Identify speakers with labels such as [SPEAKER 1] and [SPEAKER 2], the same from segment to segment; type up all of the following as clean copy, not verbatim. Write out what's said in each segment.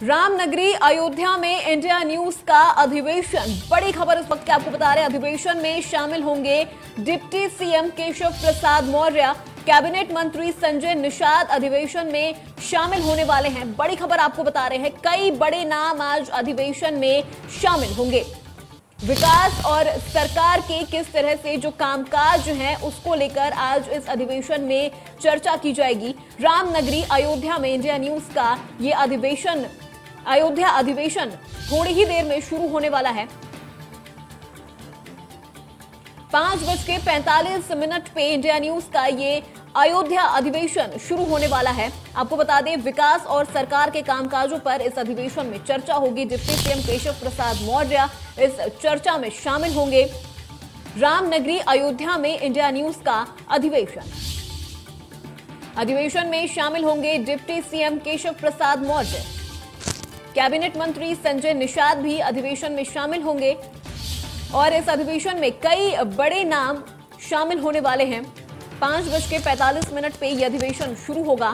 [SPEAKER 1] रामनगरी अयोध्या में India news का अधिवेशन। बड़ी खबर इस वक्त की आपको बता रहे हैं। अधिवेशन में शामिल होंगे deputy CM Keshav Prasad Maurya, cabinet मंत्री संजय निषाद अधिवेशन में शामिल होने वाले हैं। बड़ी खबर आपको बता रहे हैं, कई बड़े नाम आज अधिवेशन में शामिल होंगे। विकास और सरकार के किस तरह से जो कामकाज है उसको लेकर आज इस अधिवेशन में चर्चा की जाएगी। रामनगरी अयोध्या में इंडिया न्यूज का ये अयोध्या अधिवेशन थोड़ी ही देर में शुरू होने वाला है। 5:45 पे इंडिया न्यूज का ये अयोध्या अधिवेशन शुरू होने वाला है। आपको बता दें, विकास और सरकार के कामकाजों पर इस अधिवेशन में चर्चा होगी। डिप्टी सीएम केशव प्रसाद मौर्य इस चर्चा में शामिल होंगे। रामनगरी अयोध्या में इंडिया न्यूज का अधिवेशन में शामिल होंगे deputy CM Keshav Prasad Maurya, cabinet मंत्री संजय निषाद भी अधिवेशन में शामिल होंगे और इस अधिवेशन में कई बड़े नाम शामिल होने वाले हैं। 5:45 पे यह अधिवेशन शुरू होगा।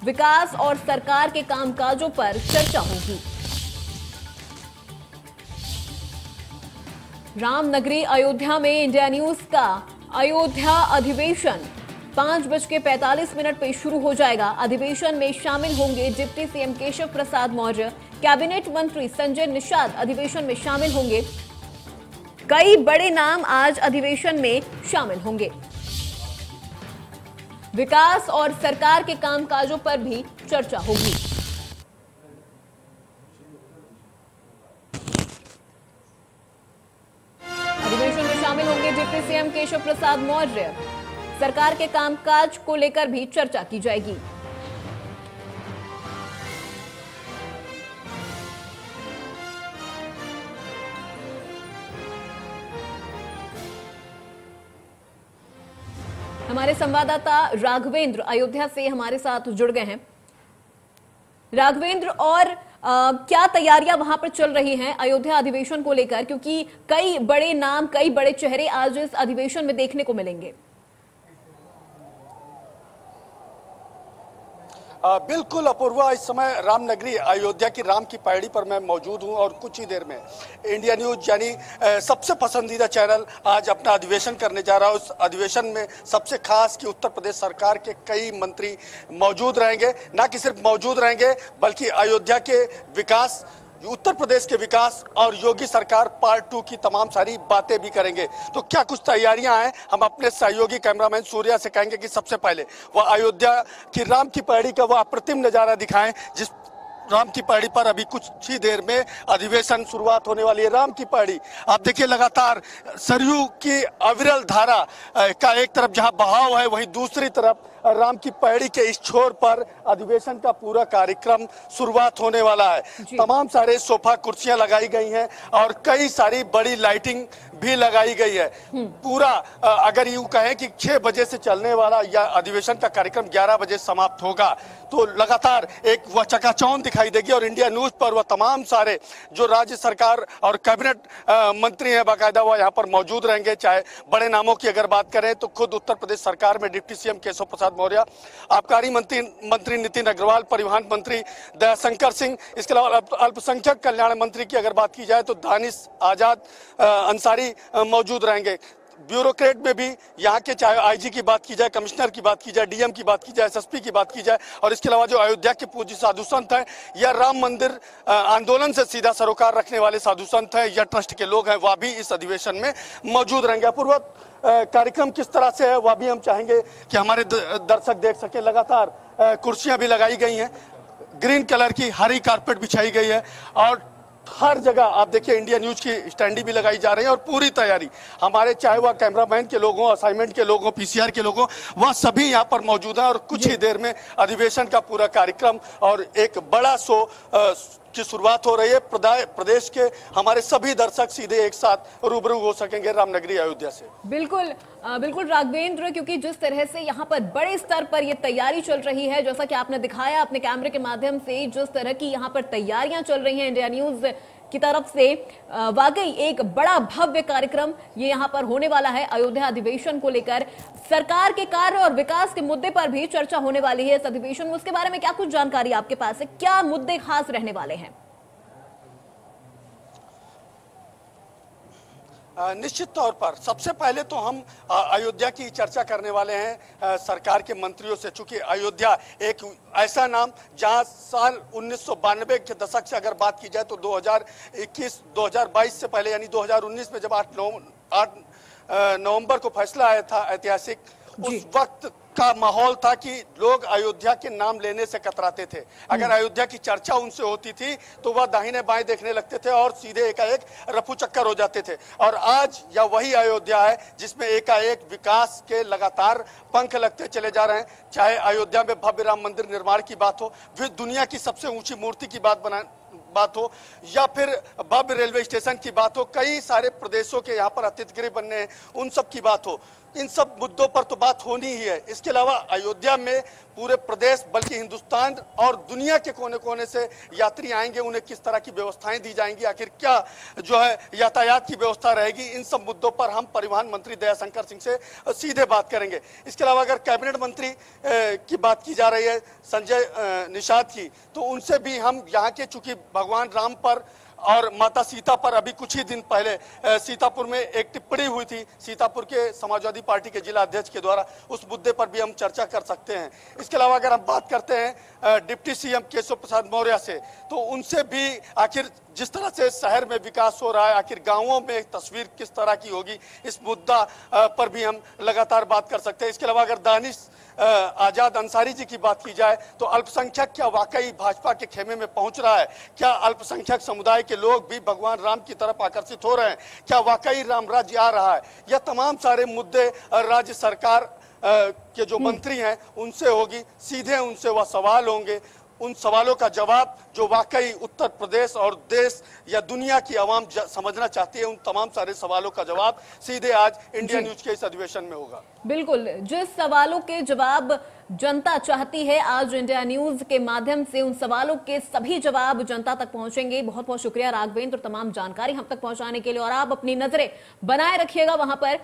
[SPEAKER 1] विकास और सरकार के कामकाजों पर चर्चा होगी। रामनगरी अयोध्या में इंडिया न्यूज का अयोध्या अधिवेशन 5:45 पे शुरू हो जाएगा। अधिवेशन में शामिल होंगे deputy CM Keshav Prasad Maurya, cabinet मंत्री संजय निषाद अधिवेशन में शामिल होंगे। कई बड़े नाम आज अधिवेशन में शामिल होंगे। विकास और सरकार के कामकाजों पर भी चर्चा होगी। अधिवेशन में शामिल होंगे डिप्टी सीएम केशव प्रसाद मौर्य। सरकार के कामकाज को लेकर भी चर्चा की जाएगी। हमारे संवाददाता राघवेंद्र अयोध्या से हमारे साथ जुड़ गए हैं। राघवेंद्र, और क्या तैयारियां वहां पर चल रही हैं अयोध्या अधिवेशन को लेकर, क्योंकि कई बड़े नाम, कई बड़े चेहरे आज इस अधिवेशन में देखने को मिलेंगे।
[SPEAKER 2] बिल्कुल अपूर्वा, इस समय रामनगरी अयोध्या की राम की पैड़ी पर मैं मौजूद हूं और कुछ ही देर में इंडिया न्यूज यानी सबसे पसंदीदा चैनल आज अपना अधिवेशन करने जा रहा है। उस अधिवेशन में सबसे खास कि उत्तर प्रदेश सरकार के कई मंत्री मौजूद रहेंगे। ना कि सिर्फ मौजूद रहेंगे बल्कि अयोध्या के विकास, उत्तर प्रदेश के विकास और योगी सरकार पार्ट 2 की तमाम सारी बातें भी करेंगे। तो क्या कुछ तैयारियां हैं, हम अपने सहयोगी कैमरामैन सूर्या से कहेंगे कि सबसे पहले वह अयोध्या की राम की पैड़ी का वह अप्रतिम नजारा दिखाएं, जिस राम की पहाड़ी पर अभी कुछ ही देर में अधिवेशन शुरुआत होने वाली है। राम की पहाड़ी आप देखिए, लगातार सरयू की अविरल धारा का एक तरफ जहां बहाव है, वहीं दूसरी तरफ राम की पहाड़ी के इस छोर पर अधिवेशन का पूरा कार्यक्रम शुरुआत होने वाला है। तमाम सारे सोफा कुर्सियां लगाई गई हैं और कई सारी बड़ी लाइटिंग भी लगाई गई है। पूरा अगर यूं कहें कि 6 बजे से चलने वाला या अधिवेशन का कार्यक्रम 11 बजे समाप्त होगा, तो लगातार एक वह चकाचौंध दिखाई देगी और इंडिया न्यूज पर वह तमाम सारे जो राज्य सरकार और कैबिनेट मंत्री हैं बाकायदा वह यहाँ पर मौजूद रहेंगे। चाहे बड़े नामों की अगर बात करें तो खुद उत्तर प्रदेश सरकार में डिप्टी सीएम केशव प्रसाद मौर्य, आबकारी मंत्री नितिन अग्रवाल, परिवहन मंत्री दयाशंकर सिंह, इसके अलावा अल्पसंख्यक कल्याण मंत्री की अगर बात की जाए तो दानिश आजाद अंसारी मौजूद रहेंगे। ब्यूरोक्रेट में भी यहाँ के चाहे आईजी की बात की जाए, कमिश्नर की बात की जाए, डीएम की बात की जाए, एसएसपी की बात की जाए और इसके अलावा जो अयोध्या के पूज्य साधु संत हैं या राम मंदिर आंदोलन से सीधा सरोकार रखने वाले साधु संत हैं या ट्रस्ट के लोग हैं, वह भी इस अधिवेशन में मौजूद रहेंगे। अपूर्व, कार्यक्रम किस तरह से है वह भी हम चाहेंगे कि हमारे दर्शक देख सके। लगातार कुर्सियां भी लगाई गई हैं, ग्रीन कलर की हरी कारपेट बिछाई गई है और हर जगह आप देखिए इंडिया न्यूज की स्टैंडी भी लगाई जा रही है और पूरी तैयारी हमारे चाहे वह कैमरामैन के लोग हों, असाइनमेंट के लोग हों, पीसीआर के लोग हों, वह सभी यहाँ पर मौजूद हैं और कुछ ही देर में अधिवेशन का पूरा कार्यक्रम और एक बड़ा शो की शुरुआत हो रही है। प्रदेश के हमारे सभी दर्शक सीधे एक साथ रूबरू हो सकेंगे रामनगरी अयोध्या से।
[SPEAKER 1] बिल्कुल बिल्कुल राघवेंद्र, क्योंकि जिस तरह से यहाँ पर बड़े स्तर पर ये तैयारी चल रही है, जैसा कि आपने दिखाया अपने कैमरे के माध्यम से, जिस तरह की यहाँ पर तैयारियां चल रही हैं इंडिया न्यूज की तरफ से वाकई एक बड़ा भव्य कार्यक्रम ये यहां पर होने वाला है। अयोध्या अधिवेशन को लेकर सरकार के कार्य और विकास के मुद्दे पर भी चर्चा होने वाली है इस अधिवेशन में। उसके बारे में क्या कुछ जानकारी आपके पास है, क्या मुद्दे खास रहने वाले हैं?
[SPEAKER 2] निश्चित तौर पर सबसे पहले तो हम अयोध्या की चर्चा करने वाले हैं सरकार के मंत्रियों से। चूंकि अयोध्या एक ऐसा नाम जहां साल 1992 के दशक से अगर बात की जाए तो 2021-2022 से पहले यानी 2019 में जब 8 नवंबर को फैसला आया था ऐतिहासिक, उस वक्त का माहौल था कि लोग अयोध्या के नाम लेने से कतराते थे। अगर अयोध्या की चर्चा उनसे होती थी तो वह दाहिने बाएं देखने लगते थे और सीधे एकाएक रफू चक्कर हो जाते थे। और आज यह वही अयोध्या है जिसमें एकाएक विकास के लगातार पंख लगते चले जा रहे हैं। चाहे अयोध्या में भव्य राम मंदिर निर्माण की बात हो, फिर दुनिया की सबसे ऊंची मूर्ति की बात हो, या फिर भव्य रेलवे स्टेशन की बात हो, कई सारे प्रदेशों के यहाँ पर अतिथि गृह बनने हैं, उन सब की बात हो, इन सब मुद्दों पर तो बात होनी ही है। इसके अलावा अयोध्या में पूरे प्रदेश बल्कि हिंदुस्तान और दुनिया के कोने कोने से यात्री आएंगे, उन्हें किस तरह की व्यवस्थाएं दी जाएंगी, आखिर क्या जो है यातायात की व्यवस्था रहेगी, इन सब मुद्दों पर हम परिवहन मंत्री दयाशंकर सिंह से सीधे बात करेंगे। इसके अलावा अगर कैबिनेट मंत्री की बात की जा रही है संजय निषाद की, तो उनसे भी हम यहाँ के चूंकि भगवान राम पर और माता सीता पर अभी कुछ ही दिन पहले सीतापुर में एक टिप्पणी हुई थी सीतापुर के समाजवादी पार्टी के जिला अध्यक्ष के द्वारा, उस मुद्दे पर भी हम चर्चा कर सकते हैं। इसके अलावा अगर हम बात करते हैं डिप्टी सीएम केशव प्रसाद मौर्य से, तो उनसे भी आखिर जिस तरह से शहर में विकास हो रहा है, आखिर गांवों में एक तस्वीर किस तरह की होगी, इस मुद्दा पर भी हम लगातार बात कर सकते हैं। इसके अलावा अगर दानिश आजाद अंसारी जी की बात की जाए तो अल्पसंख्यक क्या वाकई भाजपा के खेमे में पहुंच रहा है, क्या अल्पसंख्यक समुदाय के लोग भी भगवान राम की तरफ आकर्षित हो रहे हैं, क्या वाकई राम राज्य आ रहा है, यह तमाम सारे मुद्दे राज्य सरकार के जो मंत्री हैं उनसे होगी, सीधे उनसे वह सवाल होंगे। उन सवालों का जवाब जो वाकई उत्तर प्रदेश और देश या दुनिया की आवाम समझना चाहती है, उन तमाम सारे सवालों का जवाब सीधे आज इंडिया न्यूज के इस अधिवेशन में होगा।
[SPEAKER 1] बिल्कुल, जिस सवालों के जवाब जनता चाहती है, आज इंडिया न्यूज के माध्यम से उन सवालों के सभी जवाब जनता तक पहुंचेंगे। बहुत बहुत शुक्रिया राघवेंद्र, तमाम जानकारी हम तक पहुंचाने के लिए, और आप अपनी नजरें बनाए रखिएगा वहां पर।